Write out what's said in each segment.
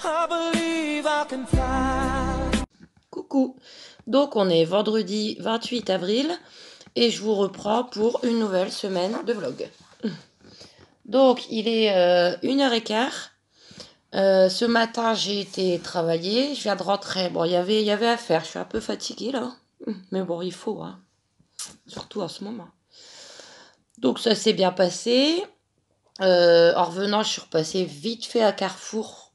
I believe I can fly. Coucou, donc on est vendredi 28 avril et je vous reprends pour une nouvelle semaine de vlog. Donc il est 1h15. Ce matin j'ai été travailler, je viens de rentrer. Bon, il y avait à faire, je suis un peu fatiguée là. Mais bon, il faut, hein. Surtout en ce moment. Donc ça s'est bien passé. En revenant, je suis repassée vite fait à Carrefour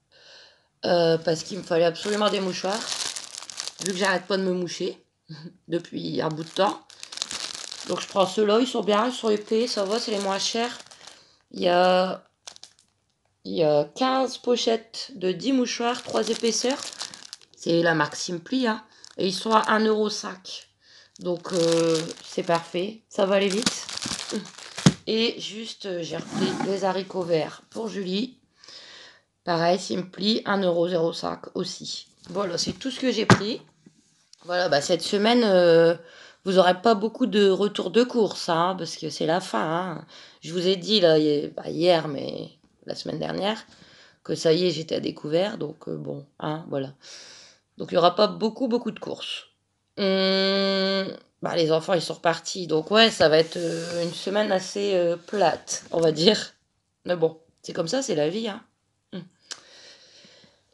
parce qu'il me fallait absolument des mouchoirs, vu que j'arrête pas de me moucher depuis un bout de temps. Donc je prends ceux-là, ils sont bien, ils sont épais, ça va, c'est les moins chers. Il y a, il y a 15 pochettes de 10 mouchoirs, 3 épaisseurs. C'est la marque Simply, hein. Et ils sont à 1,5 €. Donc c'est parfait, ça va aller vite. Et juste, j'ai repris les haricots verts pour Julie. Pareil, Simply, 1,05 € aussi. Voilà, c'est tout ce que j'ai pris. Voilà, bah cette semaine, vous n'aurez pas beaucoup de retours de course, hein, parce que c'est la fin, hein. Je vous ai dit là, hier, mais la semaine dernière, que ça y est, j'étais à découvert, donc bon, hein, voilà. Donc il n'y aura pas beaucoup de courses. Bah, les enfants, ils sont repartis, donc ouais, ça va être une semaine assez plate, on va dire. Mais bon, c'est comme ça, c'est la vie, hein. Hum.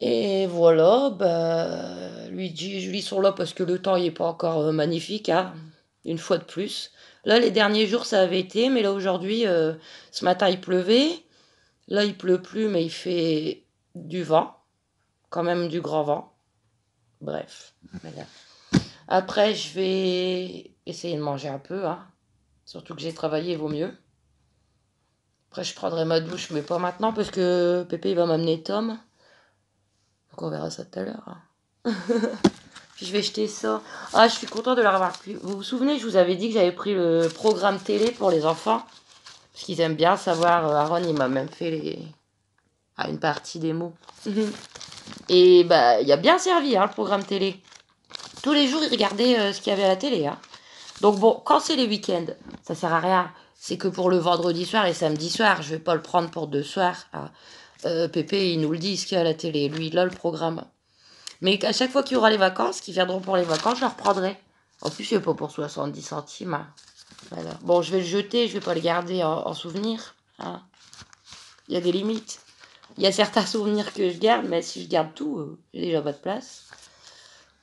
Et voilà, bah, Luigi et Julie sont là parce que le temps n'est pas encore magnifique, hein, une fois de plus. Là, les derniers jours, ça avait été, mais là, aujourd'hui, ce matin, il pleuvait. Là, il pleut plus, mais il fait du vent, quand même du grand vent. Bref, voilà. Après, je vais essayer de manger un peu, hein. Surtout que j'ai travaillé, il vaut mieux. Après, je prendrai ma douche, mais pas maintenant, parce que Pépé, il va m'amener Tom. Donc, on verra ça tout à l'heure, hein. Puis je vais jeter ça. Ah, je suis contente de l'avoir pris. Vous vous souvenez, je vous avais dit que j'avais pris le programme télé pour les enfants. Parce qu'ils aiment bien savoir. Aaron, il m'a même fait une partie des mots. Et bah, il a bien servi, hein, le programme télé. Tous les jours, il regardait ce qu'il y avait à la télé, hein. Donc bon, quand c'est les week-ends, ça sert à rien. C'est que pour le vendredi soir et samedi soir. Je vais pas le prendre pour 2 soirs, hein. Pépé, il nous le dit, ce qu'il y a à la télé. Lui, il a le programme. Mais à chaque fois qu'il y aura les vacances, qu'ils viendront pour les vacances, je leur prendrai. En plus, c'est pas pour 70 centimes, hein. Voilà. Bon, je vais le jeter, je vais pas le garder en souvenir, hein. Il y a des limites. Il y a certains souvenirs que je garde, mais si je garde tout, j'ai déjà pas de place.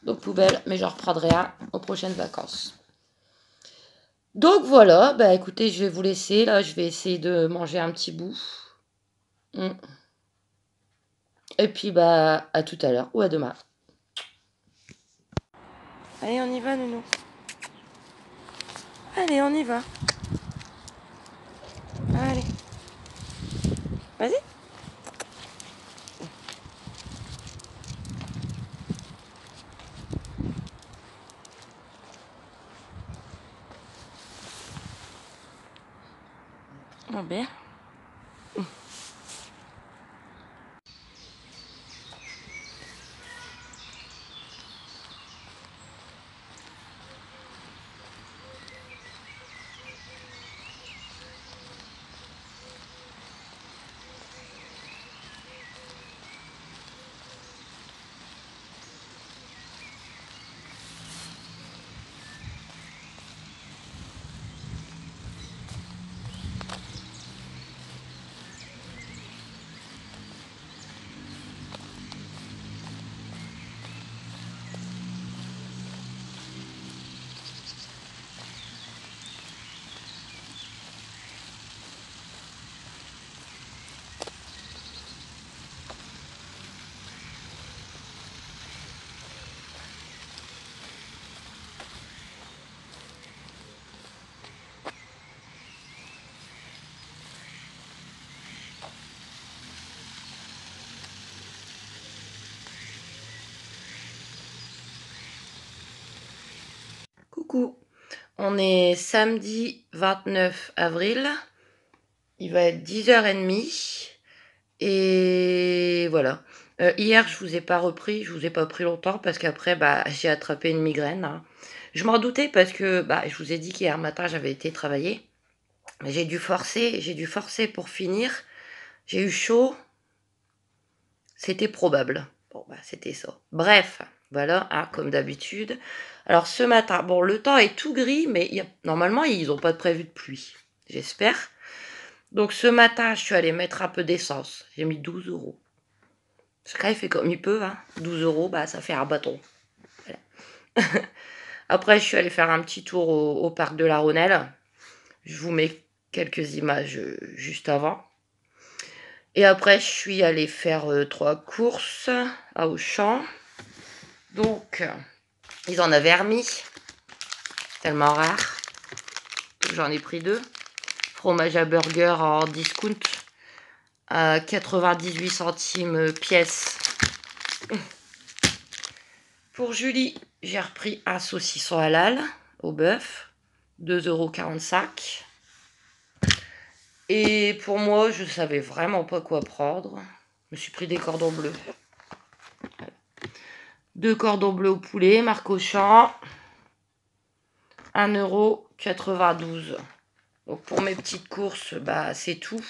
Donc poubelle, mais j'en reprendrai un aux prochaines vacances. Donc voilà, bah écoutez, je vais vous laisser. Là, je vais essayer de manger un petit bout. Mm. Et puis bah à tout à l'heure ou à demain. Allez, on y va, Nounou. Allez, on y va. Allez, vas-y. Oh bien. Coucou. On est samedi 29 avril. Il va être 10h30. Et voilà. Hier, je vous ai pas repris, je vous ai pas pris longtemps parce qu'après, bah, j'ai attrapé une migraine, hein. Je m'en doutais parce que, bah, je vous ai dit qu'hier matin, j'avais été travailler. J'ai dû forcer pour finir. J'ai eu chaud. C'était probable. Bon, bah, c'était ça. Bref, voilà, hein, comme d'habitude. Alors, ce matin, bon, le temps est tout gris, mais normalement, ils n'ont pas de prévu de pluie. J'espère. Donc, ce matin, je suis allée mettre un peu d'essence. J'ai mis 12 euros. Chacun, il fait comme il peut, hein. 12 euros, bah, ça fait un bâton. Voilà. Après, je suis allée faire un petit tour au parc de la Rhônelle. Je vous mets quelques images juste avant. Et après, je suis allée faire 3 courses à Auchan. Donc, ils en avaient remis. Tellement rare. J'en ai pris 2. Fromage à burger en discount à 98 centimes pièce. Pour Julie, j'ai repris un saucisson halal au bœuf. 2,45 €. Et pour moi, je savais vraiment pas quoi prendre. Je me suis pris des cordons bleus. 2 cordons bleus au poulet, marque Auchan. 1,92 €. Donc pour mes petites courses, bah c'est tout.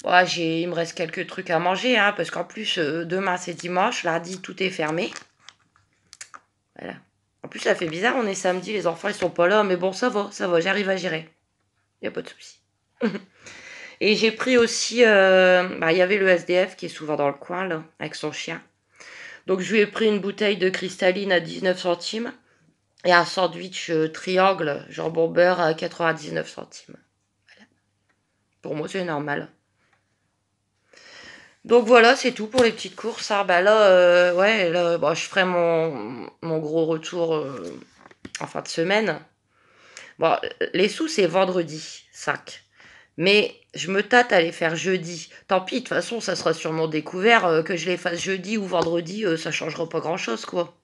Ouais, il me reste quelques trucs à manger, hein, parce qu'en plus, demain c'est dimanche, lundi tout est fermé. Voilà. En plus, ça fait bizarre, on est samedi, les enfants ils sont pas là, mais bon, ça va, j'arrive à gérer. Y a pas de souci. Et j'ai pris aussi, bah, il y avait le SDF qui est souvent dans le coin, là, avec son chien. Donc je lui ai pris une bouteille de cristalline à 19 centimes et un sandwich triangle, jambon beurre à 99 centimes. Voilà. Pour moi, c'est normal. Donc voilà, c'est tout pour les petites courses. Ah, bah là, ouais, là, bon, je ferai mon gros retour en fin de semaine. Bon, les sous, c'est vendredi 5. Mais je me tâte à les faire jeudi. Tant pis, de toute façon, ça sera sûrement découvert. Que je les fasse jeudi ou vendredi, ça changera pas grand-chose, quoi.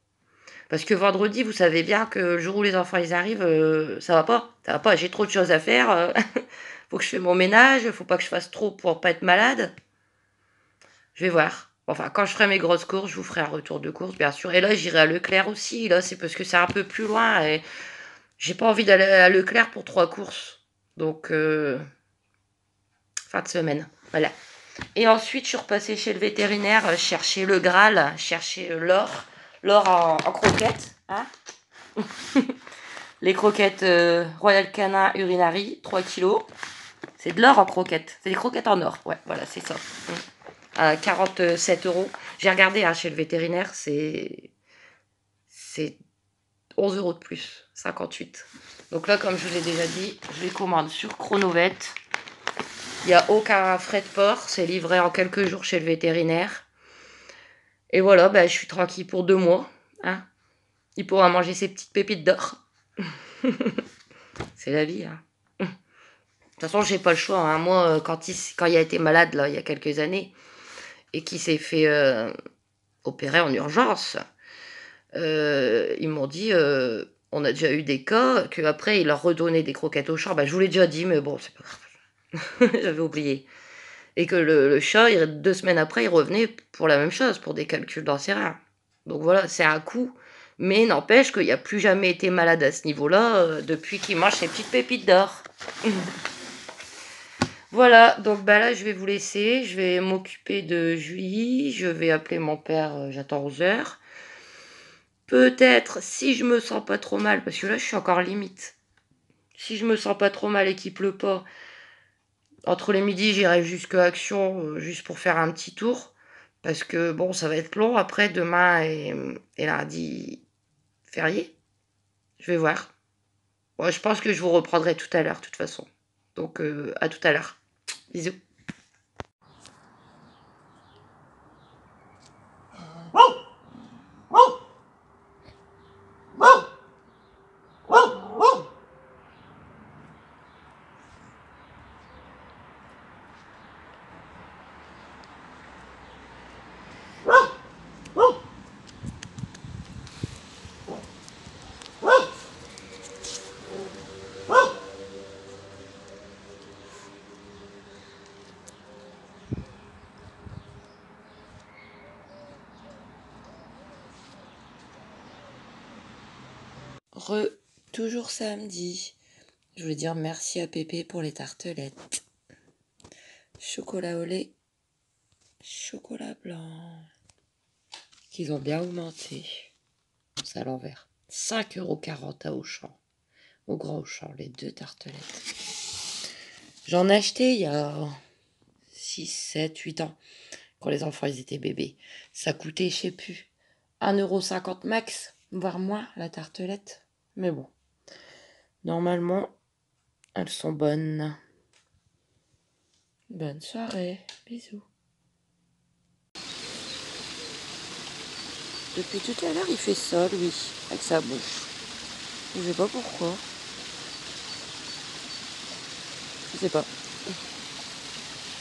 Parce que vendredi, vous savez bien que le jour où les enfants ils arrivent, ça va pas. Ça va pas, j'ai trop de choses à faire. Faut que je fasse mon ménage, faut pas que je fasse trop pour pas être malade. Je vais voir. Enfin, quand je ferai mes grosses courses, je vous ferai un retour de course, bien sûr. Et là, j'irai à Leclerc aussi. Là, c'est parce que c'est un peu plus loin et j'ai pas envie d'aller à Leclerc pour 3 courses. Donc, fin de semaine. Voilà. Et ensuite, je suis repassée chez le vétérinaire chercher le Graal, chercher l'or. L'or en croquettes. Hein. Les croquettes Royal Canin Urinary, 3 kilos. C'est de l'or en croquettes. C'est des croquettes en or. Ouais, voilà, c'est ça. À 47 €. J'ai regardé hein, chez le vétérinaire, c'est 11 € de plus. 58. Donc là, comme je vous ai déjà dit, je les commande sur Chronovet. Il n'y a aucun frais de port. C'est livré en quelques jours chez le vétérinaire. Et voilà, bah, je suis tranquille pour 2 mois. Hein. Il pourra manger ses petites pépites d'or. C'est la vie. Hein. De toute façon, j'ai pas le choix. Hein. Moi, quand il a été malade, là, il y a quelques années, et qu'il s'est fait opérer en urgence, ils m'ont dit, on a déjà eu des cas, qu'après, ils leur redonnaient des croquettes au chat. Bah, je vous l'ai déjà dit, mais bon, c'est pas grave. J'avais oublié. Et que le chat, 2 semaines après, il revenait pour la même chose, pour des calculs dans ses reins. Donc voilà, c'est un coup. Mais n'empêche qu'il n'a plus jamais été malade à ce niveau-là, depuis qu'il mange ses petites pépites d'or. Voilà, donc bah là, je vais vous laisser. Je vais m'occuper de Julie. Je vais appeler mon père, j'attends 11 h. Peut-être, si je me sens pas trop mal, parce que là, je suis encore limite. Si je me sens pas trop mal et qu'il pleut pas, entre les midis, j'irai jusqu'à Action, juste pour faire un petit tour. Parce que bon, ça va être long après, demain et lundi férié. Je vais voir. Bon, je pense que je vous reprendrai tout à l'heure, de toute façon. Donc, à tout à l'heure. Bisous. Toujours samedi. Je voulais dire merci à Pépé pour les tartelettes. Chocolat au lait chocolat blanc. Qu'ils ont bien augmenté. C'est à l'envers. 5,40 € à Auchan. Au Grand Auchan, les 2 tartelettes. J'en ai acheté il y a 6, 7, 8 ans. Quand les enfants ils étaient bébés. Ça coûtait, je sais plus, 1,50 € max, voire moins la tartelette. Mais bon. Normalement, elles sont bonnes. Bonne soirée. Bisous. Depuis tout à l'heure, il fait ça, lui, avec sa bouche. Je sais pas pourquoi. Je sais pas.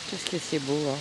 Qu'est-ce que c'est beau, hein.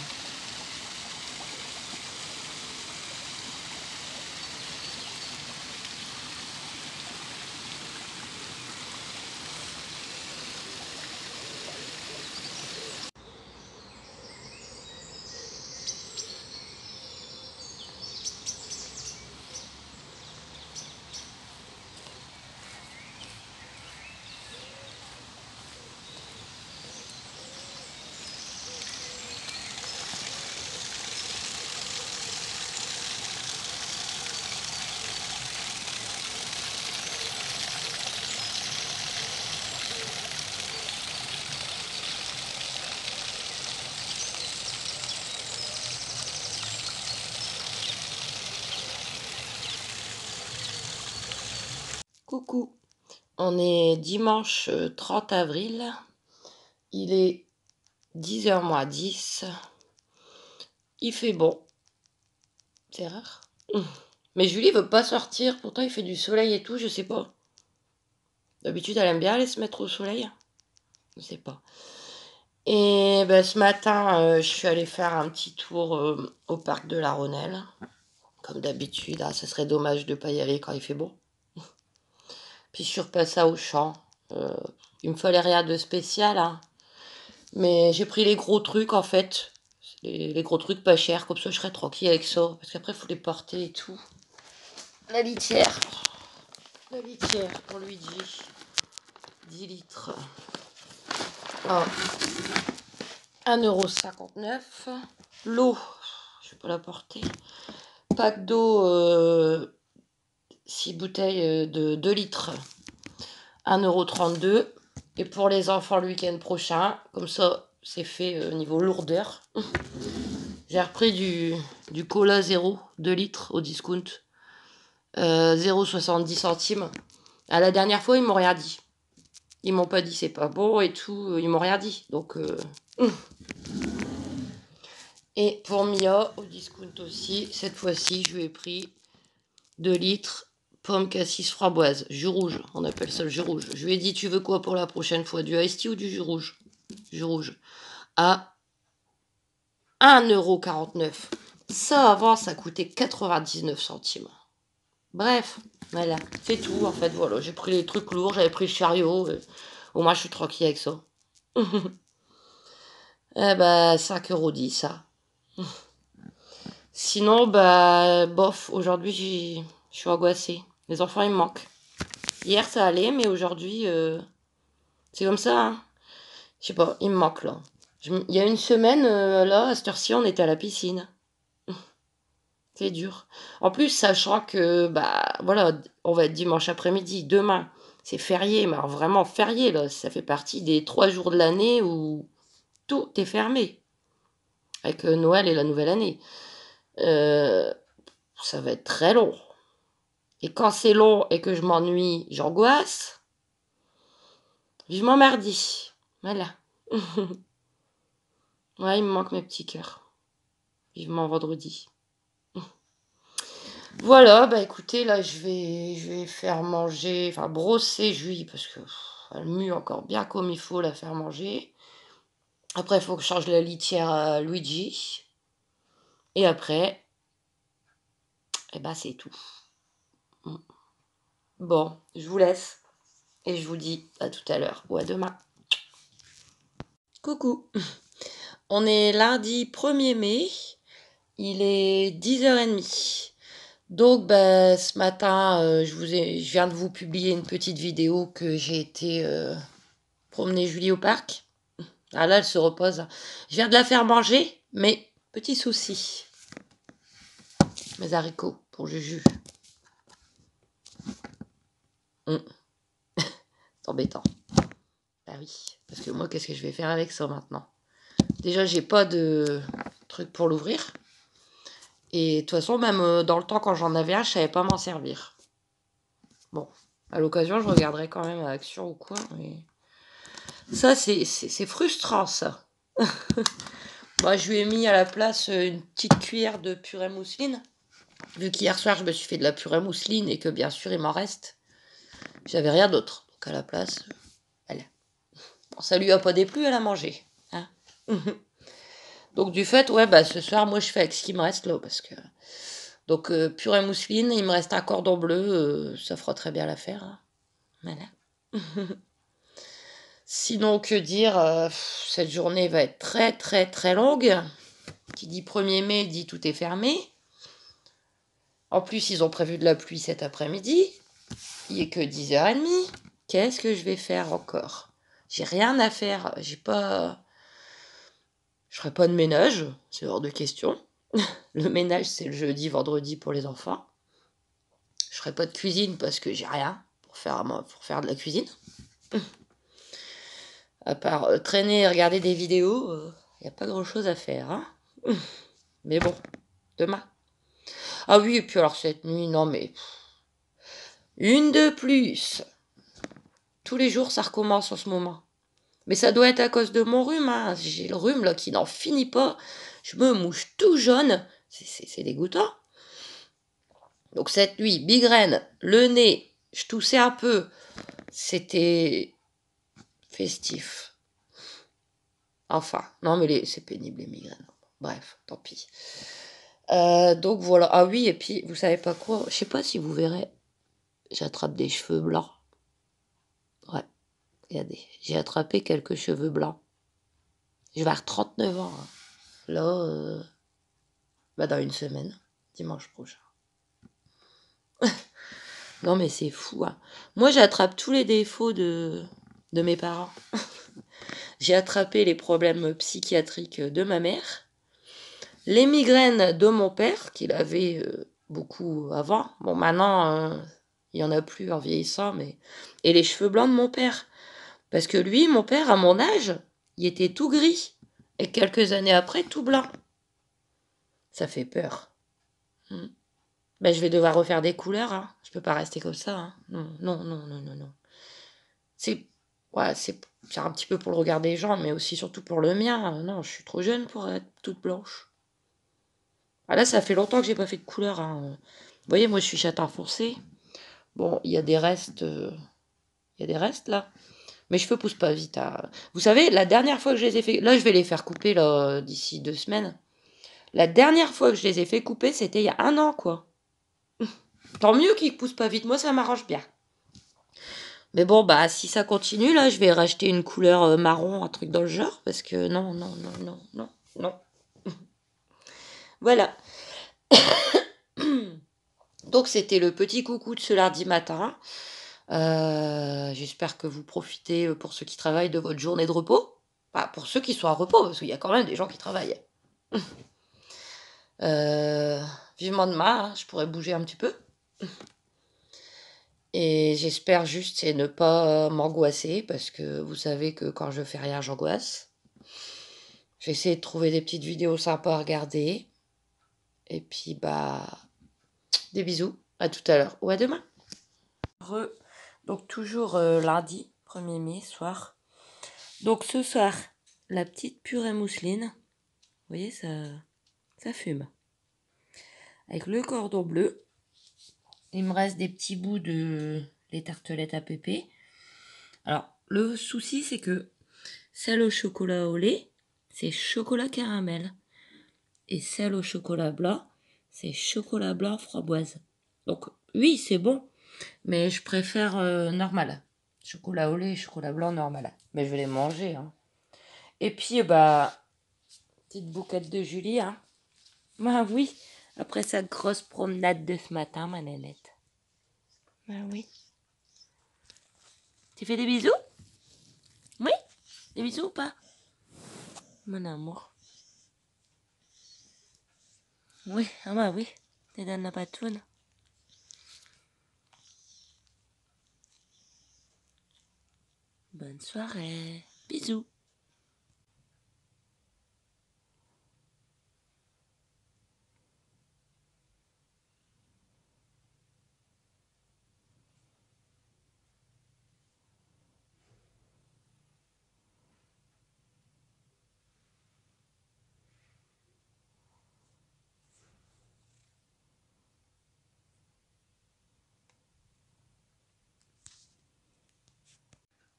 Coucou. On est dimanche 30 avril. Il est 10h moins 10. Il fait bon. C'est rare. Mais Julie veut pas sortir. Pourtant, il fait du soleil et tout. Je sais pas. D'habitude, elle aime bien aller se mettre au soleil. Je sais pas. Et ben, ce matin, je suis allée faire un petit tour au parc de la Rhônelle. Comme d'habitude. Ah, ça serait dommage de pas y aller quand il fait beau. Puis je suis repassée au champ. Il me fallait rien de spécial, hein. Mais j'ai pris les gros trucs en fait. Les gros trucs pas chers, comme ça je serais tranquille avec ça. Parce qu'après il faut les porter et tout. La litière. La litière pour Luigi. 10 litres. Oh. 1,59 €. L'eau, je vais pas la porter. Pack d'eau, 6 bouteilles de 2 litres. 1,32 €. Et pour les enfants le week-end prochain, comme ça c'est fait au niveau lourdeur. J'ai repris du cola 0, 2 litres au discount. 0,70 centimes. À la dernière fois, ils m'ont rien dit. Ils m'ont pas dit c'est pas bon et tout. Ils m'ont rien dit. Donc, Et pour Mia, au discount aussi, cette fois-ci, je lui ai pris 2 litres pomme cassis framboise. Jus rouge, on appelle ça le jus rouge. Je lui ai dit, tu veux quoi pour la prochaine fois? Du iced tea ou du jus rouge? Jus rouge. À 1,49 €. Ça, avant, ça coûtait 99 centimes. Bref, voilà, c'est tout en fait. Voilà, j'ai pris les trucs lourds, j'avais pris le chariot. Au moins, je suis tranquille avec ça. Eh bah, 5,10 € ça. Sinon, bah, bof, aujourd'hui, je suis angoissée. Les enfants, ils me manquent. Hier, ça allait, mais aujourd'hui, c'est comme ça, hein. Je sais pas, ils me manquent là. Il y a une semaine, là, à cette heure-ci, on était à la piscine. C'est dur. En plus, sachant que, bah, voilà, on va être dimanche après-midi, demain, c'est férié, mais alors vraiment férié, là. Ça fait partie des 3 jours de l'année où tout est fermé, avec Noël et la nouvelle année. Euh, Ça va être très long. Et quand c'est long et que je m'ennuie, j'angoisse. Vivement mardi. Voilà. Ouais, il me manque mes petits cœurs. Vivement vendredi. Voilà, bah écoutez, là je vais faire manger, enfin brosser Julie parce que elle mue encore bien comme il faut la faire manger. Après, il faut que je change la litière à Luigi. Et après, eh ben c'est tout. Bon, je vous laisse et je vous dis à tout à l'heure ou à demain. Coucou. On est lundi 1er mai. Il est 10h30. Donc, bah, ce matin, je viens de vous publier une petite vidéo que j'ai été promener Julie au parc. Ah là, elle se repose. Je viens de la faire manger, mais Petit souci. Mes haricots pour Juju. C'est embêtant. Ah oui, parce que moi, qu'est-ce que je vais faire avec ça maintenant? Déjà, j'ai pas de truc pour l'ouvrir. Et de toute façon, même dans le temps, quand j'en avais un, je savais pas m'en servir. Bon, à l'occasion, je regarderai quand même à Action ou quoi. Mais... ça, c'est frustrant, ça. Moi, je lui ai mis à la place une petite cuillère de purée mousseline. Vu qu'hier soir, je me suis fait de la purée mousseline et que bien sûr, il m'en reste. J'avais rien d'autre. Donc à la place, elle. Bon, ça lui a pas déplu, elle a mangé. Hein. Donc du fait, ouais, bah ce soir, moi, je fais avec ce qui me reste là. Parce que... donc purée mousseline, il me reste un cordon bleu. Ça fera très bien l'affaire. Hein. Voilà. Sinon, que dire, cette journée va être très très très longue. Qui dit 1er mai dit tout est fermé. En plus, ils ont prévu de la pluie cet après-midi. Il n'est que 10h30. Qu'est-ce que je vais faire encore? J'ai rien à faire. J'ai pas... Je ferai pas de ménage. C'est hors de question. Le ménage, c'est le jeudi, vendredi pour les enfants. Je ferai pas de cuisine parce que j'ai rien pour faire de la cuisine. À part traîner et regarder des vidéos, il n'y a pas grand-chose à faire. Hein. Mais bon, demain. Ah oui, et puis alors cette nuit, non mais... une de plus. Tous les jours, ça recommence en ce moment. Mais ça doit être à cause de mon rhume. Hein. J'ai le rhume là qui n'en finit pas. Je me mouche tout jaune. C'est dégoûtant. Donc cette nuit, migraine, le nez, je toussais un peu. C'était festif. Enfin, non mais c'est pénible les migraines. Bref, tant pis. Donc voilà. Ah oui, et puis vous savez pas quoi? Je sais pas si vous verrez. J'attrape des cheveux blancs. Ouais, regardez. J'ai attrapé quelques cheveux blancs. Je vais avoir 39 ans. Hein. Là, bah dans une semaine, dimanche prochain. Non mais c'est fou. Hein. Moi j'attrape tous les défauts de mes parents. J'ai attrapé les problèmes psychiatriques de ma mère, les migraines de mon père, qu'il avait beaucoup avant. Bon maintenant, il n'y en a plus en vieillissant, mais... et les cheveux blancs de mon père. Parce que lui, mon père, à mon âge, il était tout gris. Et quelques années après, tout blanc. Ça fait peur. Ben, je vais devoir refaire des couleurs. Hein. Je peux pas rester comme ça. Hein. Non, non, non, non, non, non. C'est ouais, c'est un petit peu pour le regard des gens, mais aussi surtout pour le mien. Non, je suis trop jeune pour être toute blanche. Ah là, ça fait longtemps que j'ai pas fait de couleur. Hein. Vous voyez, moi, je suis châtain foncé. Bon, il y a des restes, là. Mes cheveux poussent pas vite. Hein. Vous savez, la dernière fois que je les ai fait, là, je vais les faire couper là d'ici 2 semaines. La dernière fois que je les ai fait couper, c'était il y a 1 an, quoi. Tant mieux qu'ils poussent pas vite. Moi, ça m'arrange bien. Mais bon, bah, si ça continue, là, je vais racheter une couleur marron, un truc dans le genre, parce que non, non, non, non, non, non. Voilà. Donc, c'était le petit coucou de ce lundi matin. J'espère que vous profitez, pour ceux qui travaillent, de votre journée de repos. Enfin, pour ceux qui sont en repos, parce qu'il y a quand même des gens qui travaillent. Vivement demain, hein, je pourrais bouger un petit peu. Et j'espère juste c'est ne pas m'angoisser, parce que vous savez que quand je fais rien, j'angoisse. J'ai essayé de trouver des petites vidéos sympas à regarder. Et puis, bah, des bisous. À tout à l'heure ou à demain. Donc, toujours lundi, 1er mai, soir. Donc, ce soir, la petite purée mousseline. Vous voyez, ça fume. Avec le cordon bleu. Il me reste des petits bouts de les tartelettes à pépé. Alors, le souci, c'est que celle au chocolat au lait, c'est chocolat caramel. Et celle au chocolat blanc, c'est chocolat blanc framboise. Donc, oui, c'est bon, mais je préfère normal. Chocolat au lait et chocolat blanc normal. Mais je vais les manger. Hein. Et puis, bah, petite bouquette de Julie. Hein. Bah oui, après sa grosse promenade de ce matin, ma nénette. Bah oui. Tu fais des bisous? Oui? Des bisous ou pas? Mon amour. Oui, ah bah oui, t'es dans la patoune. Bonne soirée. Bisous.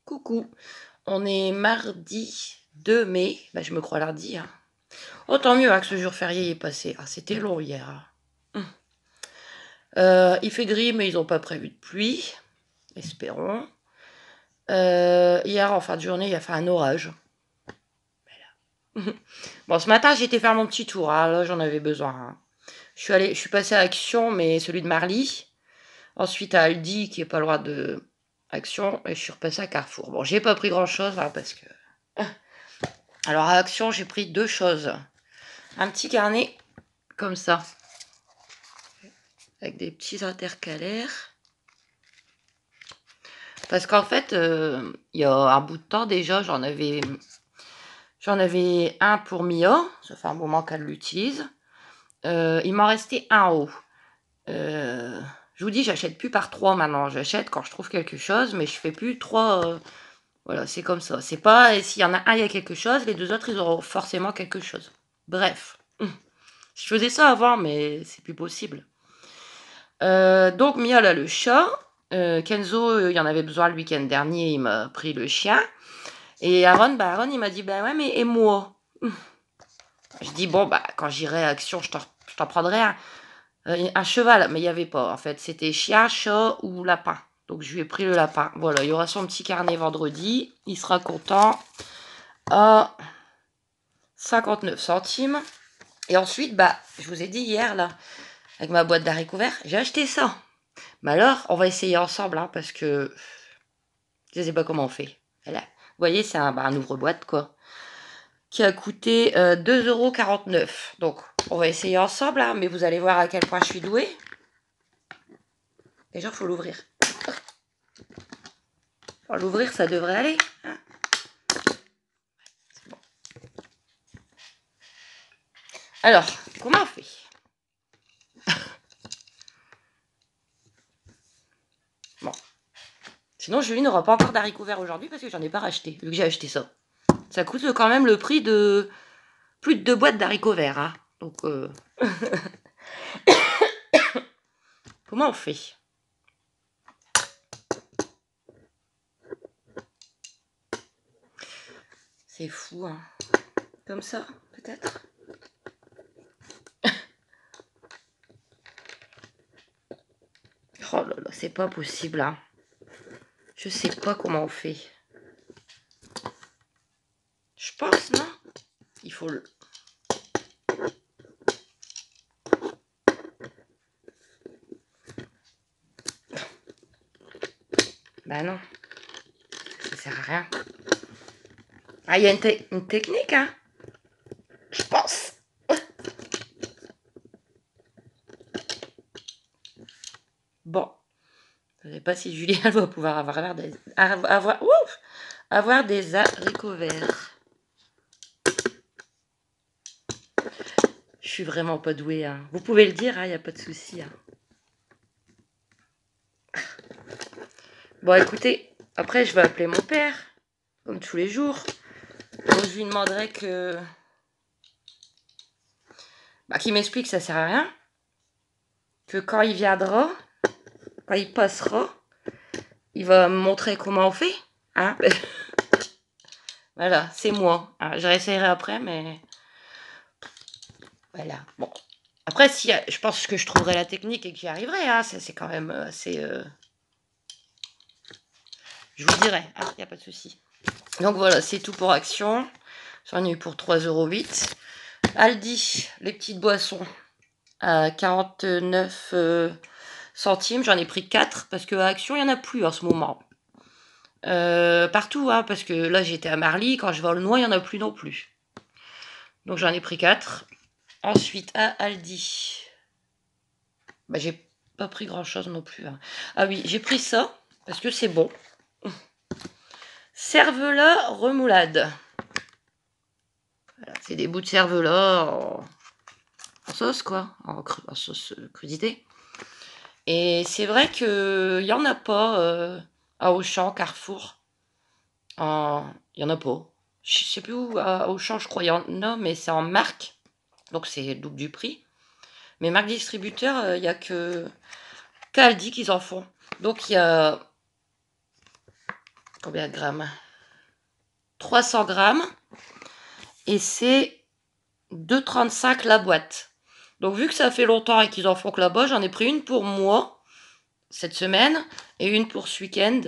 Coucou, on est mardi 2 mai. Bah, je me crois lundi. Hein. Oh, tant mieux hein, que ce jour férié est passé. Ah, c'était long hier. Il fait gris, mais ils n'ont pas prévu de pluie. Espérons. Hier, en fin de journée, il a fait un orage. Voilà. Bon, ce matin, j'ai été faire mon petit tour. Hein. Là, j'en avais besoin. Hein. Je suis passée à Action, mais celui de Marly. Ensuite, à Aldi, qui est pas loin de Action. Et je suis repassée à Carrefour. Bon, j'ai pas pris grand-chose, hein, parce que... Alors, à Action, j'ai pris 2 choses. Un petit carnet, comme ça. Avec des petits intercalaires. Parce qu'en fait, il y a un bout de temps déjà, j'en avais un pour Mia. Ça fait un moment qu'elle l'utilise. Il m'en restait un en haut. Je vous dis, j'achète plus par 3 maintenant. J'achète quand je trouve quelque chose, mais je fais plus 3. Voilà, c'est comme ça. C'est pas s'il y en a un, il y a quelque chose, les 2 autres, ils auront forcément quelque chose. Bref. Je faisais ça avant, mais c'est plus possible. Donc Mia, là, le chat. Kenzo, il en avait besoin le week-end dernier, il m'a pris le chien. Et Aaron, Aaron, il m'a dit, ouais, mais et moi? Je dis, bon, quand j'irai à Action, je t'en prendrai un cheval. Mais il n'y avait pas, en fait. C'était chien, chat ou lapin. Donc, je lui ai pris le lapin. Voilà, il y aura son petit carnet vendredi. Il sera content. À 59 centimes. Et ensuite, je vous ai dit hier, là, avec ma boîte d'haricots verts, j'ai acheté ça. Mais alors, on va essayer ensemble, hein, parce que je ne sais pas comment on fait. Voilà. Vous voyez, c'est un ouvre-boîte, quoi. Qui a coûté 2,49 €. Donc, on va essayer ensemble, hein, mais vous allez voir à quel point je suis douée. Déjà, il faut l'ouvrir. Pour l'ouvrir, ça devrait aller. Hein. C'est bon. Alors, comment on fait? Bon. Sinon, Julie n'aura pas encore d'haricots verts aujourd'hui parce que j'en ai pas racheté, vu que j'ai acheté ça. Ça coûte quand même le prix de plus de 2 boîtes d'haricots verts. Hein. Donc, comment on fait? C'est fou, hein. Comme ça, peut-être. Oh là là, c'est pas possible, hein. Je sais pas comment on fait. Je pense, non? Il faut le... Bah non. Ça sert à rien. Ah, il y a une technique, hein? Je pense. Bon. Je ne sais pas si Julie elle va pouvoir avoir des haricots verts. Je suis vraiment pas douée. Hein. Vous pouvez le dire, il n'y a pas de souci. Hein. Bon, écoutez, après, je vais appeler mon père, comme tous les jours. Donc, je lui demanderai qu'il m'explique que ça sert à rien. Que quand il viendra, quand il passera, il va me montrer comment on fait. Hein. Voilà, c'est moi. Hein. Je réessayerai après, mais... Voilà, bon. Après, je pense que je trouverai la technique et que j'y arriverai. Hein. C'est quand même assez... Je vous dirai, il n'y a pas de souci. Donc voilà, c'est tout pour Action. J'en ai eu pour 3,08 €. Aldi, les petites boissons, à 49 centimes. J'en ai pris 4 parce qu'à Action, il n'y en a plus en ce moment. Partout, hein, parce que là, j'étais à Marly. Quand je vais au Noix, il n'y en a plus non plus. Donc j'en ai pris 4. Ensuite, à Aldi. Bah, j'ai pas pris grand chose non plus. Hein. Ah oui, j'ai pris ça parce que c'est bon. Cervelas remoulade. Voilà, c'est des bouts de cervelas en sauce, quoi. En sauce crudité. Et c'est vrai qu'il n'y en a pas à Auchan, Carrefour. Il n'y en a pas. Je sais plus où, à Auchan, je crois, il y en a, mais c'est en marque. Donc c'est double du prix. Mais marque distributeur, il n'y a qu'Aldi qu'ils en font. Donc il y a combien de grammes? 300 grammes. Et c'est 2,35 la boîte. Donc vu que ça fait longtemps et qu'ils en font que là-bas, j'en ai pris une pour moi cette semaine et une pour ce week-end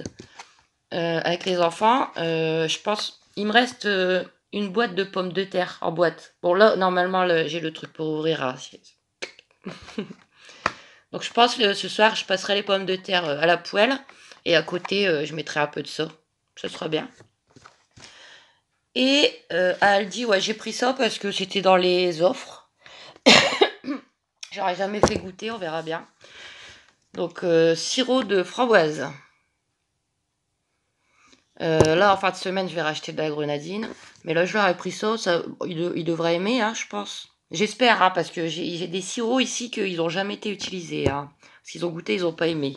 avec les enfants. Je pense, il me reste une boîte de pommes de terre en boîte. Bon là, normalement, j'ai le truc pour ouvrir. Hein. Donc je pense que ce soir, je passerai les pommes de terre à la poêle et à côté, je mettrai un peu de ça. Ça sera bien. Et à Aldi, ouais, j'ai pris ça parce que c'était dans les offres. J'aurais jamais fait goûter, on verra bien. Donc sirop de framboise. Là, en fin de semaine, je vais racheter de la grenadine. Mais là, je leur ai pris ça. Ils devraient aimer, hein, je pense. J'espère, hein, parce que j'ai des sirops ici qu'ils n'ont jamais été utilisés. Hein. S'ils ont goûté, ils n'ont pas aimé.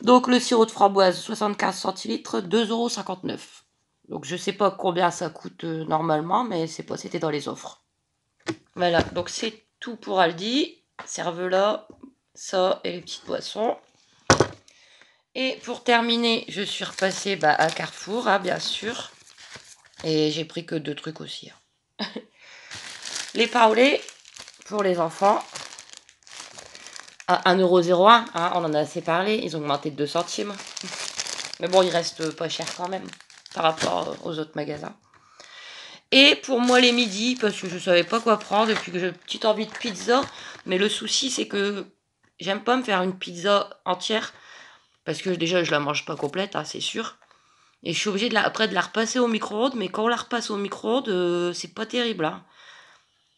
Donc, le sirop de framboise, 75 centilitres, 2,59 €. Donc, je sais pas combien ça coûte normalement, mais c'était dans les offres. Voilà, donc c'est tout pour Aldi. Cervelas, ça et les petites boissons. Et pour terminer, je suis repassée à Carrefour, hein, bien sûr. Et j'ai pris que 2 trucs aussi. Hein. Les paolés pour les enfants à 1,01 €. Hein, on en a assez parlé. Ils ont augmenté de 2 centimes. Mais bon, ils restent pas chers quand même par rapport aux autres magasins. Et pour moi, les midis, parce que je savais pas quoi prendre depuis que j'ai une petite envie de pizza. Mais le souci, c'est que j'aime pas me faire une pizza entière. Parce que déjà, je la mange pas complète, hein, c'est sûr. Et je suis obligée après de la repasser au micro-ondes. Mais quand on la repasse au micro-ondes, c'est pas terrible. Hein.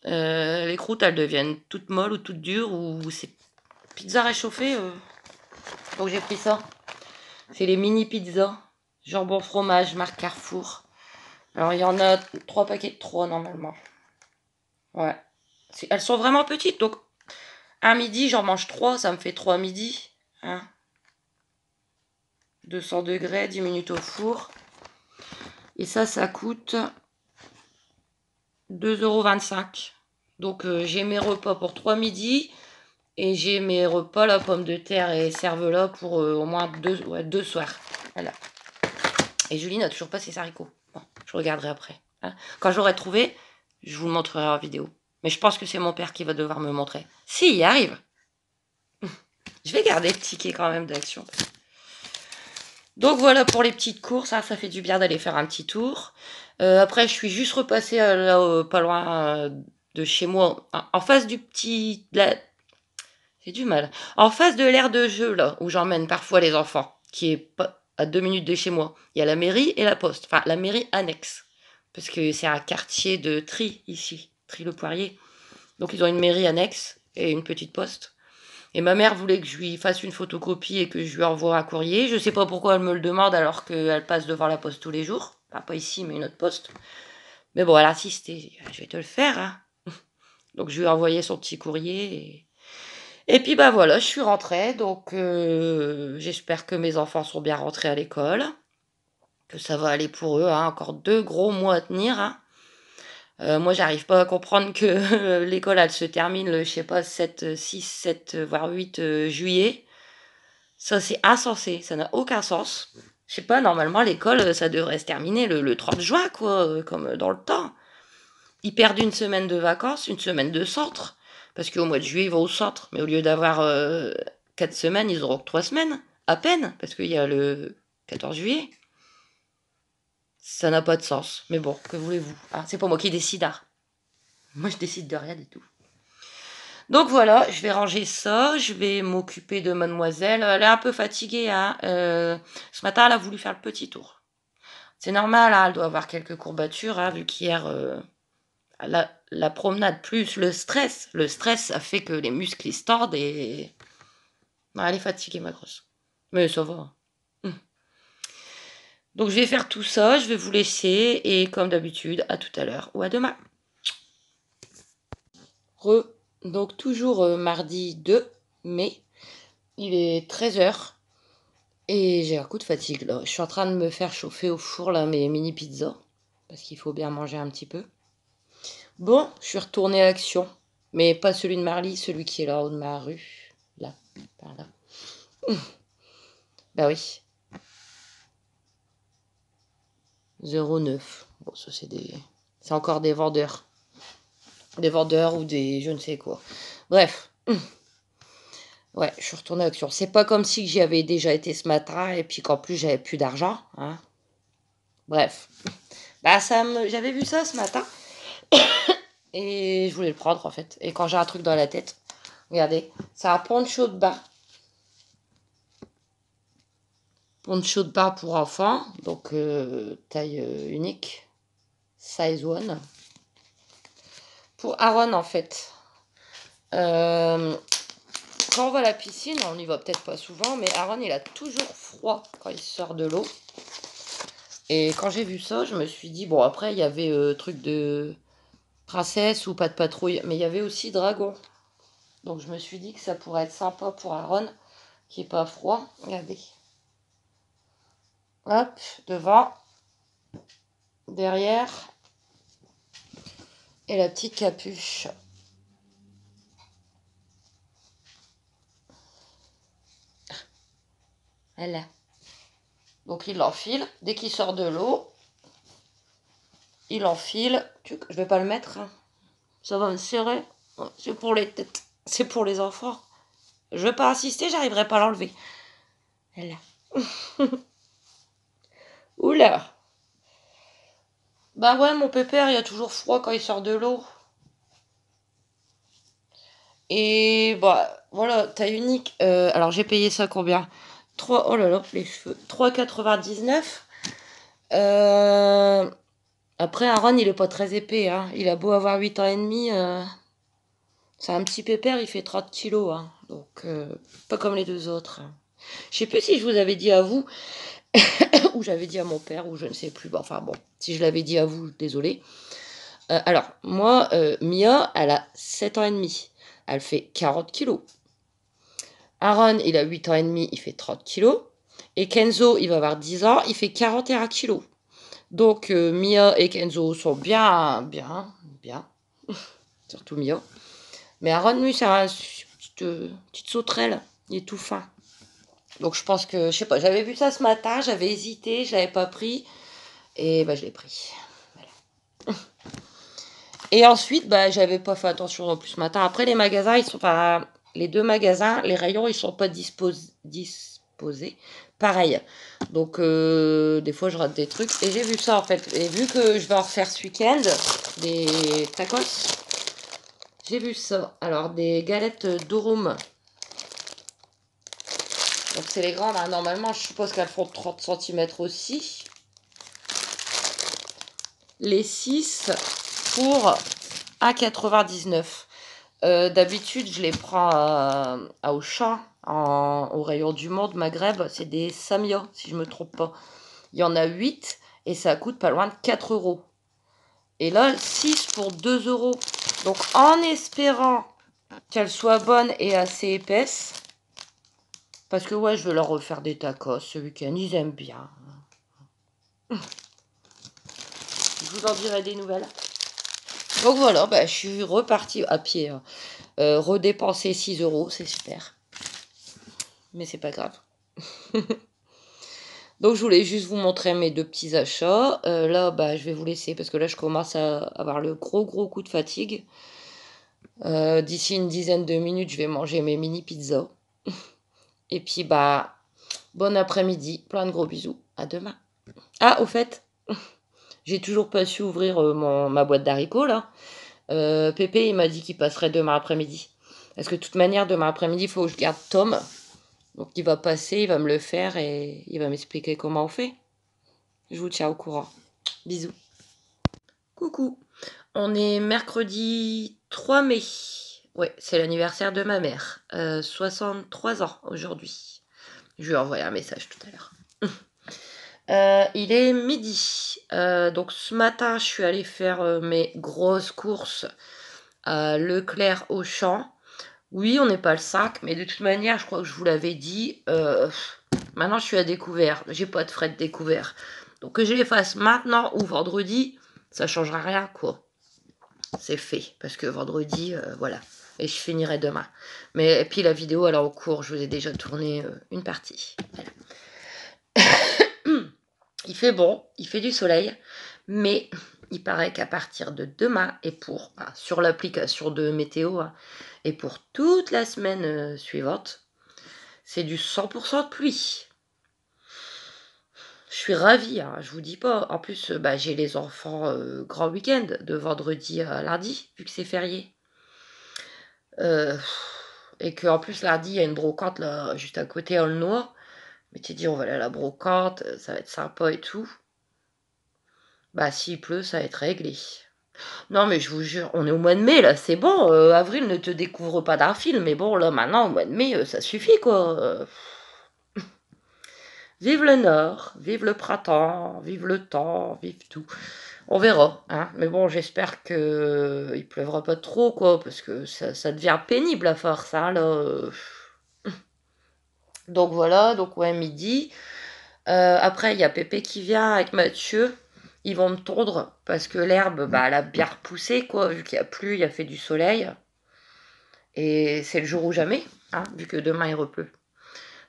Les croûtes, elles deviennent toutes molles ou toutes dures. Ou c'est pizza réchauffée. Donc j'ai pris ça. C'est les mini pizzas. Jambon fromage, marque Carrefour. Alors il y en a 3 paquets de 3 normalement. Ouais. Elles sont vraiment petites. Donc un midi, j'en mange 3. Ça me fait 3 midis. Hein. 200 degrés, 10 minutes au four. Et ça coûte 2,25 €. Donc j'ai mes repas pour 3 midis. Et j'ai mes repas, la pomme de terre et cervelas pour au moins 2 soirs. Voilà. Et Julie n'a toujours pas ses haricots. Bon, je regarderai après. Hein. Quand j'aurai trouvé, je vous le montrerai en vidéo. Mais je pense que c'est mon père qui va devoir me montrer. Si, il y arrive. Je vais garder le ticket quand même d'action. Donc voilà pour les petites courses. Hein, ça fait du bien d'aller faire un petit tour. Après, je suis juste repassée là, pas loin de chez moi, en face du petit... J'ai du mal. En face de l'aire de jeu, là, où j'emmène parfois les enfants, qui est pas à 2 minutes de chez moi, il y a la mairie et la poste. Enfin, la mairie annexe. Parce que c'est un quartier de Tri, ici. Tri-le-Poirier. Donc, ils ont une mairie annexe et une petite poste. Et ma mère voulait que je lui fasse une photocopie et que je lui envoie un courrier. Je sais pas pourquoi elle me le demande alors qu'elle passe devant la poste tous les jours. Enfin, pas ici, mais une autre poste. Mais bon, elle a insisté. Je vais te le faire, hein. Donc, je lui ai envoyé son petit courrier et puis voilà, je suis rentrée, donc j'espère que mes enfants sont bien rentrés à l'école, que ça va aller pour eux, hein, encore 2 gros mois à tenir. Hein. Moi, j'arrive pas à comprendre que l'école, elle se termine le, je sais pas, 7, 6, 7, voire 8 juillet. Ça, c'est insensé, ça n'a aucun sens. Je sais pas, normalement, l'école, ça devrait se terminer le 30 juin, quoi, comme dans le temps. Ils perdent une semaine de vacances, une semaine de centre. Parce qu'au mois de juillet, ils vont au centre. Mais au lieu d'avoir 4 semaines, ils auront que 3 semaines. À peine. Parce qu'il y a le 14 juillet. Ça n'a pas de sens. Mais bon, que voulez-vous? Ah, c'est pas moi qui décide. Hein. Moi, je décide de rien du tout. Donc voilà, je vais ranger ça. Je vais m'occuper de mademoiselle. Elle est un peu fatiguée. Hein. Ce matin, elle a voulu faire le petit tour. C'est normal, hein, elle doit avoir quelques courbatures. Hein, vu qu'hier... la promenade plus le stress. Le stress, ça fait que les muscles ils se tordent et... Non, elle est fatiguée, ma grosse. Mais ça va. Donc je vais faire tout ça, je vais vous laisser et comme d'habitude, à tout à l'heure ou à demain. Donc toujours mardi 2 mai, il est 13h et j'ai un coup de fatigue là. Je suis en train de me faire chauffer au four là mes mini pizzas parce qu'il faut bien manger un petit peu. Bon, je suis retournée à l'action, mais pas celui de Marly, celui qui est là haut de ma rue, là, par là. Bah oui. 09. Bon, ça c'est des... C'est encore des vendeurs. Des vendeurs ou des je ne sais quoi. Bref. Ouais, je suis retournée à l'action. C'est pas comme si j'y avais déjà été ce matin et puis qu'en plus j'avais plus d'argent. Hein. Bref. Bah j'avais vu ça ce matin. Et je voulais le prendre en fait. Et quand j'ai un truc dans la tête, regardez, c'est un poncho de bain. Poncho de bain pour enfants. Donc taille unique. Size 1. Pour Aaron en fait. Quand on va à la piscine, on n'y va peut-être pas souvent, mais Aaron il a toujours froid quand il sort de l'eau. Et quand j'ai vu ça, je me suis dit, bon après il y avait truc de princesse ou pas de patrouille, mais il y avait aussi dragon. Donc je me suis dit que ça pourrait être sympa pour Aaron, qui est pas froid. Regardez. Hop, devant, derrière, et la petite capuche. Elle est. Donc il l'enfile. Dès qu'il sort de l'eau, il enfile. Je vais pas le mettre. Hein. Ça va me serrer. C'est pour les têtes. C'est pour les enfants. Je vais pas insister, j'arriverai pas à l'enlever. Elle est. Oula. Bah ouais, mon pépère, il a toujours froid quand il sort de l'eau. Et bah voilà, taille unique. Alors j'ai payé ça combien 3, oh là là, les cheveux. 3,99. Après, Aaron, il est pas très épais. Hein. Il a beau avoir 8 ans et demi. C'est un petit pépère, il fait 30 kilos. Hein. Donc, pas comme les deux autres. Hein. Je sais plus si je vous avais dit à vous, ou j'avais dit à mon père, ou je ne sais plus. Bah, enfin bon, si je l'avais dit à vous, désolé. Alors, moi, Mia, elle a 7 ans et demi. Elle fait 40 kilos. Aaron, il a 8 ans et demi, il fait 30 kilos. Et Kenzo, il va avoir 10 ans, il fait 41 kilos. Donc, Mia et Kenzo sont bien. Surtout Mia. Mais Aaron, lui, c'est une petite sauterelle. Il est tout fin. Donc, je pense que, je sais pas, j'avais vu ça ce matin, j'avais hésité, je l'avais pas pris. Et bah, je l'ai pris. Voilà. Et ensuite, bah, j'avais pas fait attention non plus ce matin. Après, les magasins, ils sont. Enfin, les deux magasins, les rayons, ils sont pas disposés. Pareil. Donc, des fois, je rate des trucs. Et j'ai vu ça, en fait. Et vu que je vais en refaire ce week-end, des tacos, j'ai vu ça. Alors, des galettes d'Orum. Donc, c'est les grandes. Hein. Normalement, je suppose qu'elles font 30 cm aussi. Les 6 pour 1,99 €. D'habitude, je les prends à Auchan, au rayon du Monde, Maghreb. C'est des Samia, si je ne me trompe pas. Il y en a 8 et ça coûte pas loin de 4 €. Et là, 6 pour 2 €. Donc, en espérant qu'elles soient bonnes et assez épaisses, parce que ouais, je vais leur refaire des tacos ce week-end. Ils aiment bien. Je vous en dirai des nouvelles. Donc voilà, bah, je suis repartie à pied. Hein. Redépenser 6 €, c'est super. Mais c'est pas grave. Donc je voulais juste vous montrer mes deux petits achats. Là, bah, je vais vous laisser parce que là, je commence à avoir le gros coup de fatigue. D'ici une dizaine de minutes, je vais manger mes mini pizzas. Et puis, bah, bon après-midi. Plein de gros bisous. À demain. Ah, au fait, j'ai toujours pas su ouvrir ma boîte d'haricots, là. Pépé, il m'a dit qu'il passerait demain après-midi. Parce que de toute manière, demain après-midi, il faut que je garde Tom. Donc il va passer, il va me le faire et il va m'expliquer comment on fait. Je vous tiens au courant. Bisous. Coucou. On est mercredi 3 mai. Ouais, c'est l'anniversaire de ma mère. 63 ans aujourd'hui. Je lui ai envoyé un message tout à l'heure. Il est midi. Donc ce matin, je suis allée faire mes grosses courses à Leclerc Auchan. Oui, on n'est pas le 5, mais de toute manière, je crois que je vous l'avais dit. Maintenant, je suis à découvert. J'ai pas de frais de découvert. Donc que je les fasse maintenant ou vendredi, ça changera rien, quoi. C'est fait. Parce que vendredi, voilà. Et je finirai demain. Mais et puis la vidéo, elle est en cours. Je vous ai déjà tourné une partie. Voilà. Il fait bon, il fait du soleil, mais il paraît qu'à partir de demain et sur l'application de météo et pour toute la semaine suivante, c'est du 100% de pluie. Je suis ravie, hein, je vous dis pas. En plus, j'ai les enfants grand week-end de vendredi à lundi, vu que c'est férié. Et qu'en plus, lundi, il y a une brocante là, juste à côté, en le noir. Mais tu dis, on va aller à la brocante, ça va être sympa et tout. Bah, s'il pleut, ça va être réglé. Non, mais je vous jure, on est au mois de mai, là, c'est bon. Avril ne te découvre pas d'un film, mais bon, là, maintenant, au mois de mai, ça suffit, quoi. Vive le Nord, vive le printemps, vive le temps, vive tout. On verra, hein. Mais bon, j'espère que il pleuvra pas trop, quoi, parce que ça devient pénible à force, hein, là. Donc voilà, donc ouais, midi. Après, il y a Pépé qui vient avec Mathieu. Ils vont me tondre parce que l'herbe, elle a bien repoussé, quoi, vu qu'il n'y a plu, il a fait du soleil. Et c'est le jour ou jamais, hein, vu que demain il repleut.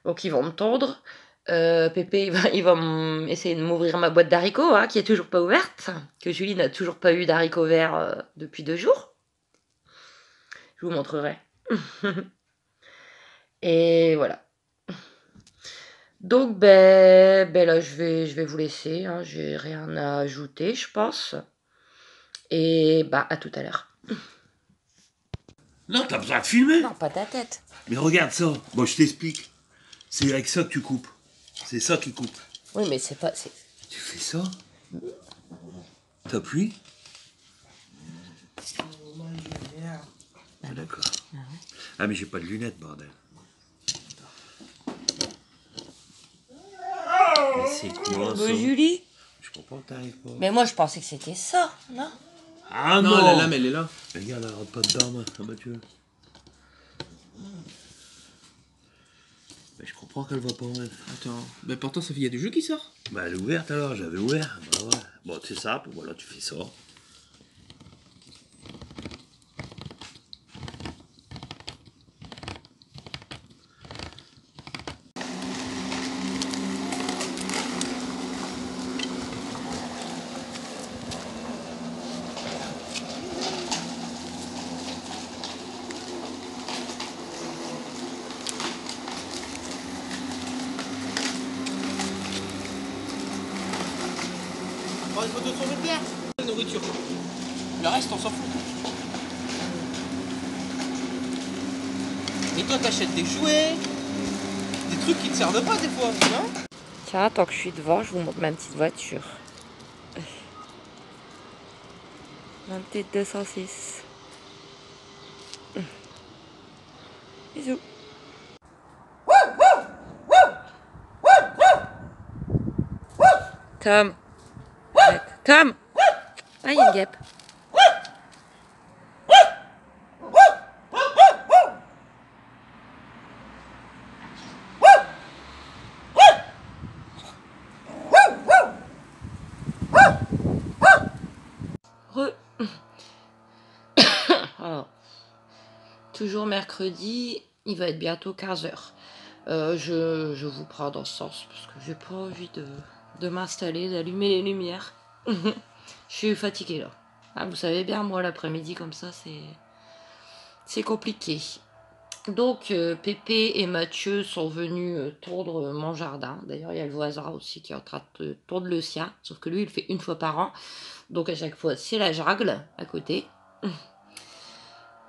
Donc ils vont me tondre. Pépé, il va essayer de m'ouvrir ma boîte d'haricots, hein, qui est toujours pas ouverte. Que Julie n'a toujours pas eu d'haricots verts depuis 2 jours. Je vous montrerai. Et voilà. Donc, là, je vais vous laisser. Hein, j'ai rien à ajouter, je pense. Et à tout à l'heure. Non, t'as besoin de filmer. Non, pas ta tête. Mais regarde ça. Bon, je t'explique. C'est avec ça que tu coupes. C'est ça qui coupe. Oui, mais c'est pas... Tu fais ça. T'appuies. Ah, d'accord. Ah, mais j'ai pas de lunettes, bordel. Mais c'est quoi ça? Julie. Je comprends que t'arrives pas. Mais moi, je pensais que c'était ça, non? Ah Non, non, la lame, elle est là. Mais regarde, elle rentre pas dedans, moi, Mathieu. Mais je comprends qu'elle va pas mettre. Attends, mais pourtant, Sophie, il y a du jeu qui sort. Bah, elle est ouverte alors, j'avais ouvert. Bah ouais. Bon, c'est simple, voilà, tu fais ça. Prends une photo sur le terre. La nourriture. Le reste, on s'en fout. Et toi, t'achètes des jouets, des trucs qui te servent pas des fois, non? Tiens, tant que je suis devant, je vous montre ma petite voiture. Ma petite 206. Bisous. Tom. Arrête. Tom. Ah, il y a une guêpe. Alors, toujours mercredi, il va être bientôt 15h. Je vous prends dans ce sens parce que j'ai pas envie de m'installer, d'allumer les lumières. Je suis fatiguée là. Ah, vous savez bien, moi l'après-midi comme ça, c'est compliqué. Donc Pépé et Mathieu sont venus tondre mon jardin. D'ailleurs, il y a le voisin aussi qui est en train de tondre le sien, sauf que lui, il le fait une fois par an. Donc à chaque fois, c'est la jungle à côté.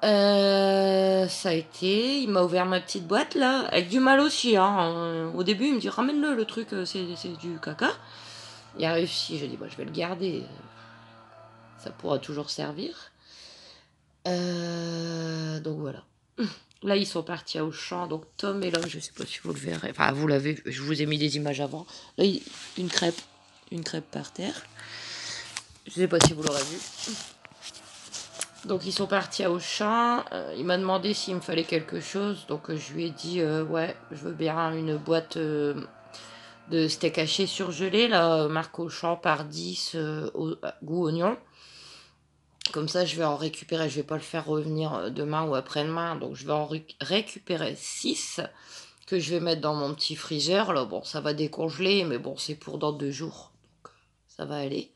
Ça a été, il m'a ouvert ma petite boîte là, avec du mal aussi, hein. Au début, il me dit ramène-le, le truc, c'est du caca. Il a réussi, je dis je vais le garder. ça pourra toujours servir. Donc voilà. Là, ils sont partis à Auchan. Donc Tom est là, je sais pas si vous le verrez. Enfin, vous l'avez, je vous ai mis des images avant. Là, une crêpe par terre. Je sais pas si vous l'aurez vu. Donc ils sont partis à Auchan. Il m'a demandé s'il me fallait quelque chose. Donc je lui ai dit ouais, je veux bien une boîte de steak haché surgelé, là, marque Auchan par 10 goût oignon. Comme ça, je vais en récupérer. Je vais pas le faire revenir demain ou après-demain. Donc je vais en récupérer 6 que je vais mettre dans mon petit freezer. Là, bon, ça va décongeler, mais bon, c'est pour dans 2 jours. Donc ça va aller.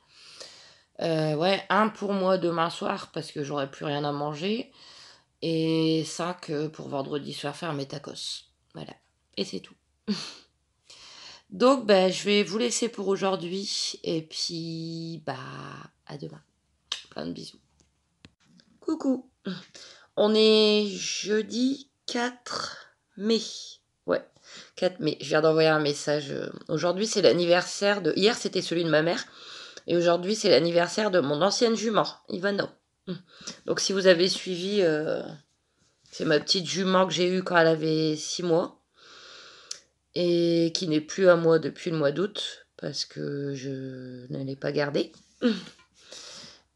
Ouais, 1 pour moi demain soir parce que j'aurai plus rien à manger. Et 5 pour vendredi soir faire mes tacos. Voilà. Et c'est tout. Donc, ben, je vais vous laisser pour aujourd'hui. Et puis, bah, à demain. Plein de bisous. Coucou. On est jeudi 4 mai. Ouais, 4 mai. Je viens d'envoyer un message. Aujourd'hui, c'est l'anniversaire de... Hier, c'était celui de ma mère. Et aujourd'hui, c'est l'anniversaire de mon ancienne jument, Ivano. Donc, si vous avez suivi, c'est ma petite jument que j'ai eue quand elle avait 6 mois. Et qui n'est plus à moi depuis le mois d'août, parce que je ne l'ai pas gardée.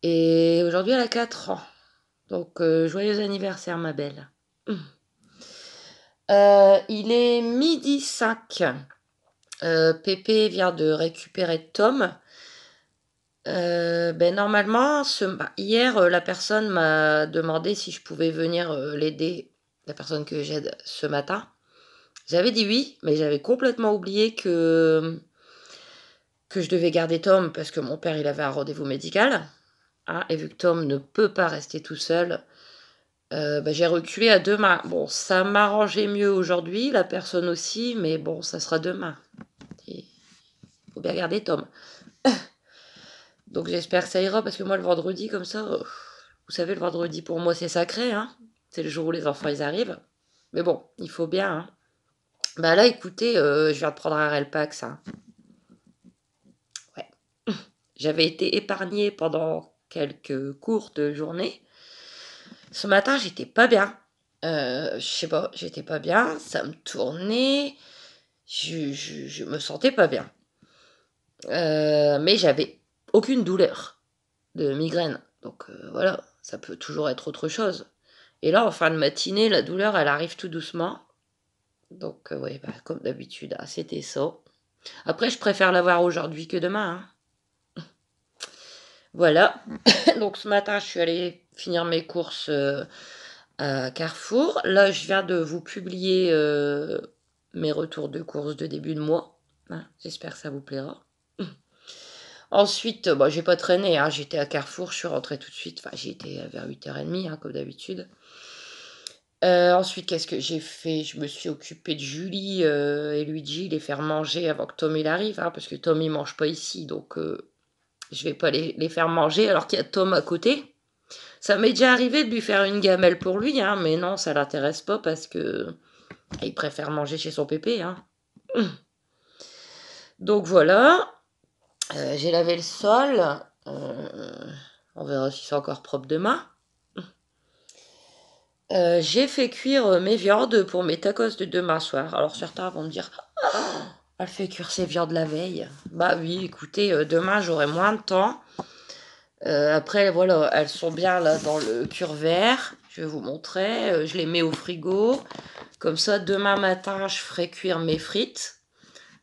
Et aujourd'hui, elle a 4 ans. Donc, joyeux anniversaire, ma belle. Il est 12h05. Pépé vient de récupérer Tom. Normalement, hier, la personne m'a demandé si je pouvais venir l'aider, la personne que j'aide ce matin. J'avais dit oui, mais j'avais complètement oublié que je devais garder Tom parce que mon père, il avait un rendez-vous médical. Hein, et vu que Tom ne peut pas rester tout seul, j'ai reculé à demain. Bon, ça m'arrangeait mieux aujourd'hui, la personne aussi, mais bon, ça sera demain. Il faut bien garder Tom. Donc j'espère que ça ira parce que moi, le vendredi, comme ça, vous savez, le vendredi pour moi, c'est sacré. Hein, c'est le jour où les enfants, ils arrivent. Mais bon, il faut bien. Hein. Bah là, écoutez, je viens de prendre un Relpax. Hein. Ouais. J'avais été épargnée pendant quelques courtes journées. Ce matin, j'étais pas bien. Je sais pas, j'étais pas bien. Ça me tournait. Je me sentais pas bien. Mais j'avais aucune douleur de migraine. Donc voilà, ça peut toujours être autre chose. Et là, en fin de matinée, la douleur, elle arrive tout doucement. Donc, ouais, comme d'habitude, hein, c'était ça. Après, je préfère l'avoir aujourd'hui que demain. Hein. Voilà. Donc, ce matin, je suis allée finir mes courses à Carrefour. Là, je viens de vous publier mes retours de courses de début de mois. Hein, j'espère que ça vous plaira. Ensuite, j'ai pas traîné. Hein, j'étais à Carrefour, je suis rentrée tout de suite. Enfin, j'y étais vers 8h30, hein, comme d'habitude. Ensuite, qu'est-ce que j'ai fait? Je me suis occupée de Julie et Luigi, les faire manger avant que Tom il arrive, hein, parce que Tom il mange pas ici, donc je vais pas les faire manger alors qu'il y a Tom à côté. Ça m'est déjà arrivé de lui faire une gamelle pour lui, hein, mais non, ça l'intéresse pas parce que il préfère manger chez son pépé. Hein. Donc voilà, j'ai lavé le sol, on verra si c'est encore propre demain. J'ai fait cuire mes viandes pour mes tacos de demain soir. Alors certains vont me dire elle fait cuire ses viandes la veille. Bah oui, écoutez, demain j'aurai moins de temps. Après, voilà, elles sont bien là dans le cure-vert. Je vais vous montrer. Je les mets au frigo. Comme ça, demain matin, je ferai cuire mes frites.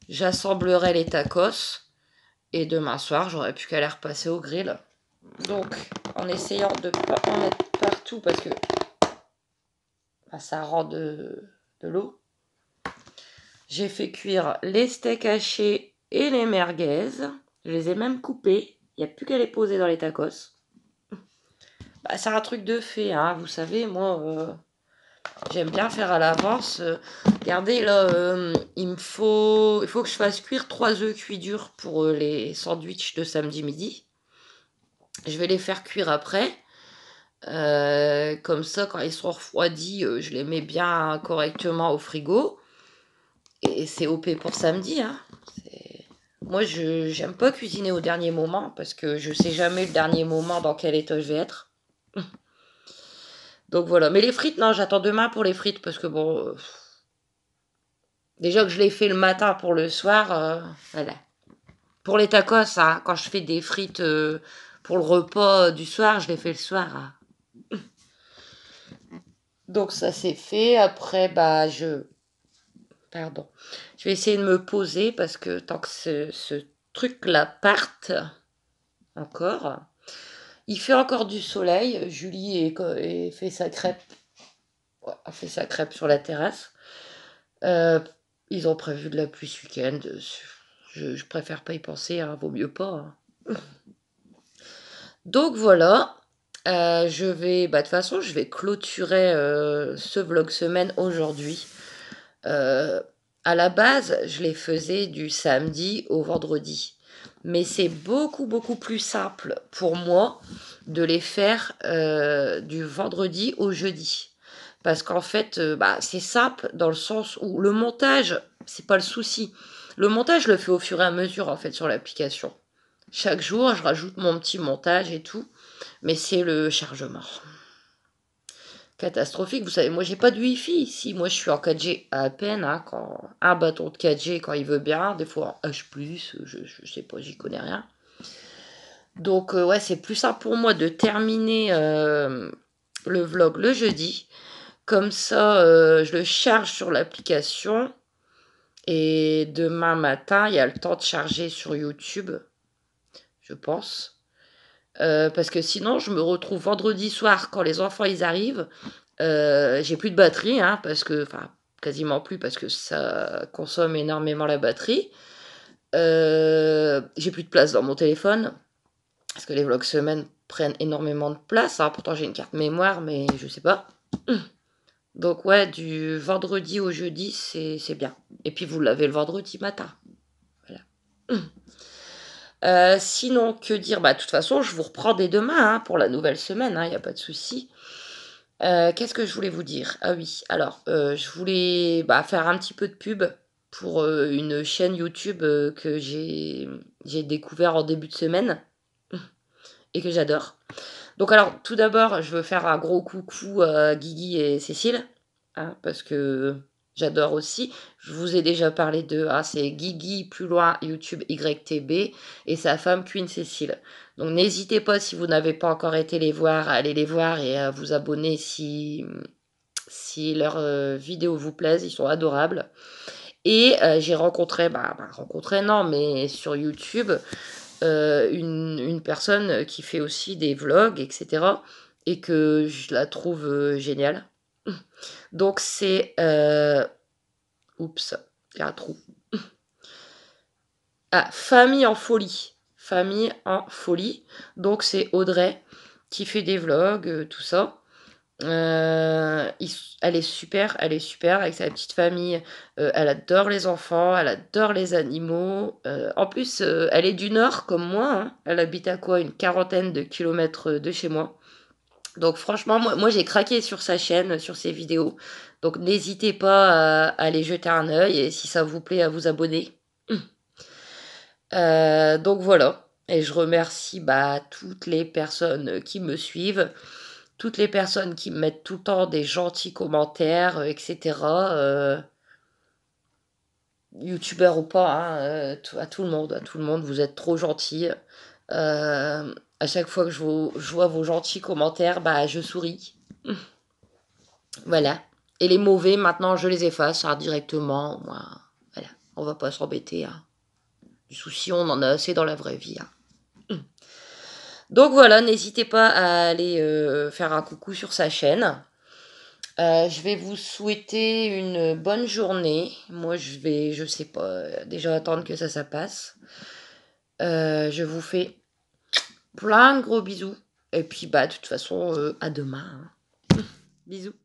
J'assemblerai les tacos. Et demain soir, j'aurai plus qu'à les repasser au grill. Donc, en essayant de ne pas en mettre partout parce que ça rend de l'eau. J'ai fait cuire les steaks hachés et les merguez. Je les ai même coupés. Il n'y a plus qu'à les poser dans les tacos. C'est un truc de fait, hein. Vous savez, moi, j'aime bien faire à l'avance. Regardez, là, il faut que je fasse cuire 3 œufs cuits durs pour les sandwichs de samedi midi. Je vais les faire cuire après. Comme ça, quand ils seront refroidis, je les mets bien correctement au frigo. Et c'est OP pour samedi. Hein. Moi, je j'aime pas cuisiner au dernier moment parce que je sais jamais le dernier moment dans quel état je vais être. Donc voilà. Mais les frites, non, j'attends demain pour les frites parce que bon, déjà que je les fais le matin pour le soir, voilà. Pour les tacos, hein, quand je fais des frites pour le repas du soir, je les fais le soir, hein. Donc ça c'est fait. Après, bah pardon. Je vais essayer de me poser parce que tant que ce truc-là parte encore, il fait encore du soleil. Julie fait sa crêpe. Ouais, a fait sa crêpe sur la terrasse. Euh, Ils ont prévu de la pluie ce week-end. Je préfère pas y penser, hein, vaut mieux pas, hein. Donc voilà. De toute façon, je vais clôturer ce vlog semaine aujourd'hui. Euh, à la base, je les faisais du samedi au vendredi. Mais c'est beaucoup, beaucoup plus simple pour moi de les faire du vendredi au jeudi. Parce qu'en fait, c'est simple dans le sens où le montage, c'est pas le souci. Le montage, je le fais au fur et à mesure, en fait, sur l'application. Chaque jour, je rajoute mon petit montage et tout. Mais c'est le chargement. Catastrophique, vous savez, moi j'ai pas de wifi ici, moi je suis en 4G à peine, hein, quand un bâton de 4G quand il veut bien, des fois en H+, je sais pas, j'y connais rien. Donc ouais, c'est plus simple pour moi de terminer le vlog le jeudi, comme ça je le charge sur l'application, et demain matin, il y a le temps de charger sur YouTube, je pense. Parce que sinon, je me retrouve vendredi soir quand les enfants ils arrivent. J'ai plus de batterie, hein, enfin, quasiment plus parce que ça consomme énormément la batterie. J'ai plus de place dans mon téléphone parce que les vlogs semaine prennent énormément de place, hein. Pourtant, j'ai une carte mémoire, mais je sais pas. Donc, ouais, du vendredi au jeudi, c'est bien. Et puis, vous l'avez le vendredi matin. Voilà. Sinon, que dire? Bah, de toute façon, je vous reprends dès demain, hein, pour la nouvelle semaine, il n'y a pas de souci. Qu'est-ce que je voulais vous dire? Ah oui, alors, je voulais faire un petit peu de pub pour une chaîne YouTube que j'ai découvert en début de semaine et que j'adore. Donc alors, tout d'abord, je veux faire un gros coucou à Guigui et Cécile, hein, parce que j'adore aussi. Je vous ai déjà parlé d'eux, hein, c'est Guigui, plus loin, YouTube YTB, et sa femme Queen Cécile. Donc n'hésitez pas, si vous n'avez pas encore été les voir, à aller les voir et à vous abonner si leurs vidéos vous plaisent, ils sont adorables. Et j'ai rencontré, non, mais sur YouTube, une personne qui fait aussi des vlogs, etc. Et que je la trouve géniale. Donc c'est... oups, il y a un trou. Ah, Famille en folie. Famille en folie. Donc c'est Audrey qui fait des vlogs, tout ça. Elle est super avec sa petite famille. Elle adore les enfants, elle adore les animaux. En plus, elle est du Nord comme moi, hein. Elle habite à quoi? Une quarantaine de kilomètres de chez moi. Donc franchement, moi j'ai craqué sur sa chaîne, sur ses vidéos. Donc n'hésitez pas à aller jeter un œil et si ça vous plaît, à vous abonner. Donc voilà. Et je remercie toutes les personnes qui me suivent, toutes les personnes qui me mettent tout le temps des gentils commentaires, etc. Youtubeur ou pas, hein, à tout le monde, vous êtes trop gentils. À chaque fois que je vois vos gentils commentaires, je souris. Voilà. Et les mauvais, maintenant, je les efface, hein, directement. Voilà. On va pas s'embêter, hein. Du souci, on en a assez dans la vraie vie, hein. Donc voilà, n'hésitez pas à aller faire un coucou sur sa chaîne. Je vais vous souhaiter une bonne journée. Moi, je sais pas, déjà attendre que ça passe. Je vous fais plein de gros bisous. Et puis, de toute façon, à demain, hein. Bisous.